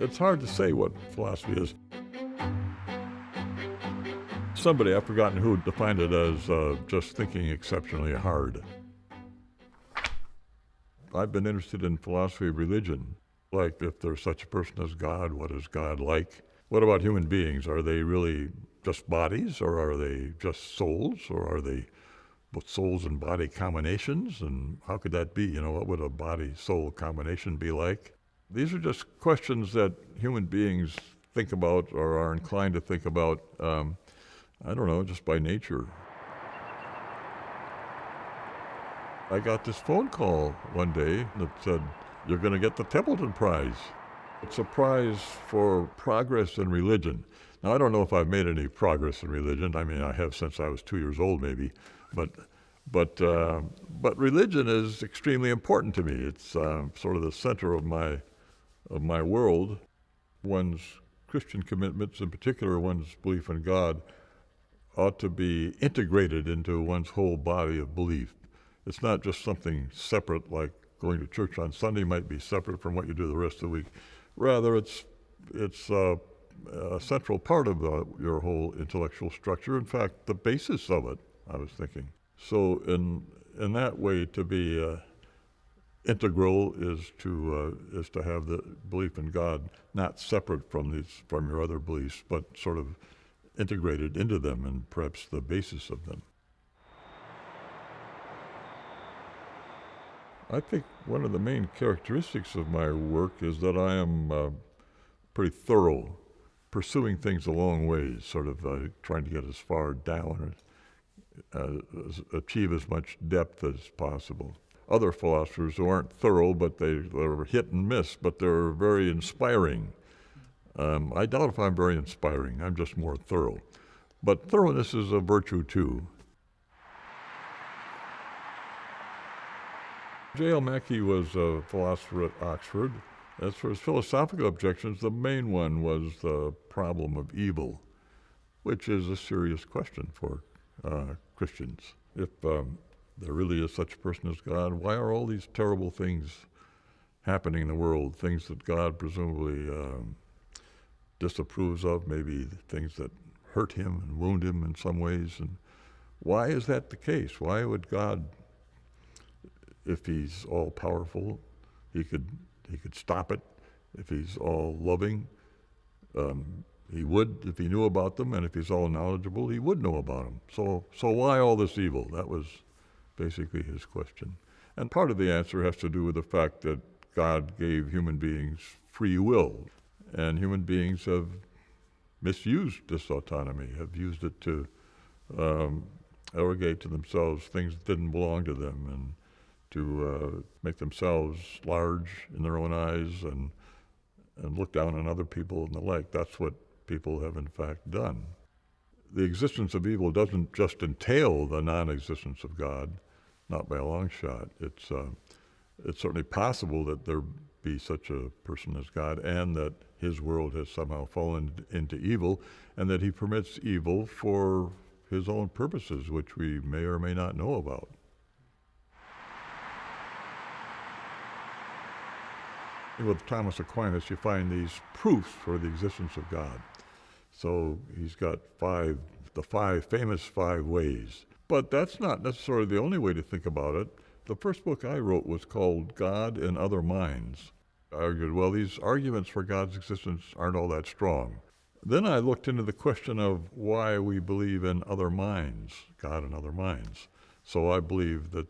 It's hard to say what philosophy is. Somebody, I've forgotten who, defined it as just thinking exceptionally hard. I've been interested in philosophy of religion, like if there's such a person as God, what is God like? What about human beings? Are they really just bodies, or are they just souls, or are they both souls and body combinations? And how could that be? What would a body-soul combination be like? These are just questions that human beings think about or are inclined to think about, I don't know, just by nature. I got this phone call one day that said, "You're going to get the Templeton Prize." It's a prize for progress in religion. Now, I don't know if I've made any progress in religion. I mean, I have since I was 2 years old, maybe. But religion is extremely important to me. It's sort of the center of my world. One's Christian commitments, in particular one's belief in God, ought to be integrated into one's whole body of belief. It's not just something separate, like going to church on Sunday might be separate from what you do the rest of the week. Rather, it's a central part of your whole intellectual structure. In fact, the basis of it, I was thinking. So in that way, to be integral is to have the belief in God not separate from your other beliefs, but sort of integrated into them and perhaps the basis of them. I think one of the main characteristics of my work is that I am pretty thorough, pursuing things a long ways, sort of trying to get as far down and achieve as much depth as possible. Other philosophers who aren't thorough, but they're hit and miss, but they're very inspiring. I doubt if I'm very inspiring. I'm just more thorough. But thoroughness is a virtue, too. J.L. Mackie was a philosopher at Oxford. As for his philosophical objections, the main one was the problem of evil, which is a serious question for Christians. If there really is such a person as God, why are all these terrible things happening in the world, things that God presumably disapproves of, maybe things that hurt him and wound him in some ways? And why is that the case? Why would God, if he's all-powerful, he could stop it? If he's all-loving, he would, if he knew about them, and if he's all-knowledgeable, he would know about them. So why all this evil? That was basically his question. And part of the answer has to do with the fact that God gave human beings free will, and human beings have misused this autonomy, have used it to arrogate to themselves things that didn't belong to them, and to make themselves large in their own eyes and look down on other people and the like. That's what people have in fact done. The existence of evil doesn't just entail the non-existence of God, not by a long shot. It's certainly possible that there be such a person as God, and that his world has somehow fallen into evil, and that he permits evil for his own purposes, which we may or may not know about. With Thomas Aquinas, you find these proofs for the existence of God. So he's got the famous five ways. But that's not necessarily the only way to think about it. The first book I wrote was called God and Other Minds. I argued, well, these arguments for God's existence aren't all that strong. Then I looked into the question of why we believe in other minds, God and other minds. So I believe that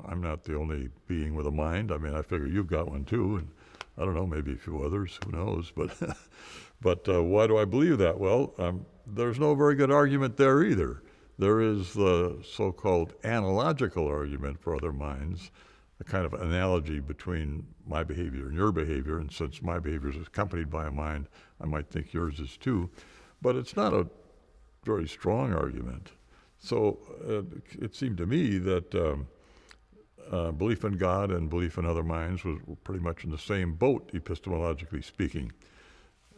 I'm not the only being with a mind. I mean, I figure you've got one too, and I don't know, maybe a few others, who knows. But why do I believe that? Well, there's no very good argument there either. There is the so-called analogical argument for other minds, a kind of analogy between my behavior and your behavior, and since my behavior is accompanied by a mind, I might think yours is too. But it's not a very strong argument. So it seemed to me that belief in God and belief in other minds were pretty much in the same boat, epistemologically speaking.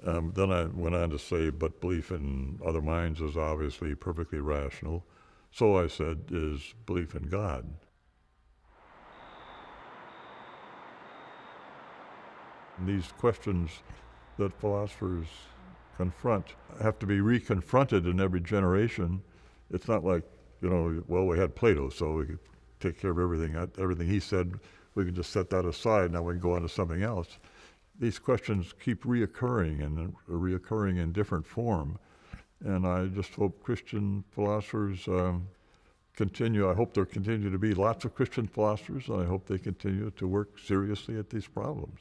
Then I went on to say, but belief in other minds is obviously perfectly rational. So I said, is belief in God. And these questions that philosophers confront have to be reconfronted in every generation. It's not like, well, we had Plato, so we could take care of everything. Everything he said, we can just set that aside. Now we can go on to something else. These questions keep reoccurring and reoccurring in different form. And I just hope Christian philosophers continue. I hope there continue to be lots of Christian philosophers, and I hope they continue to work seriously at these problems.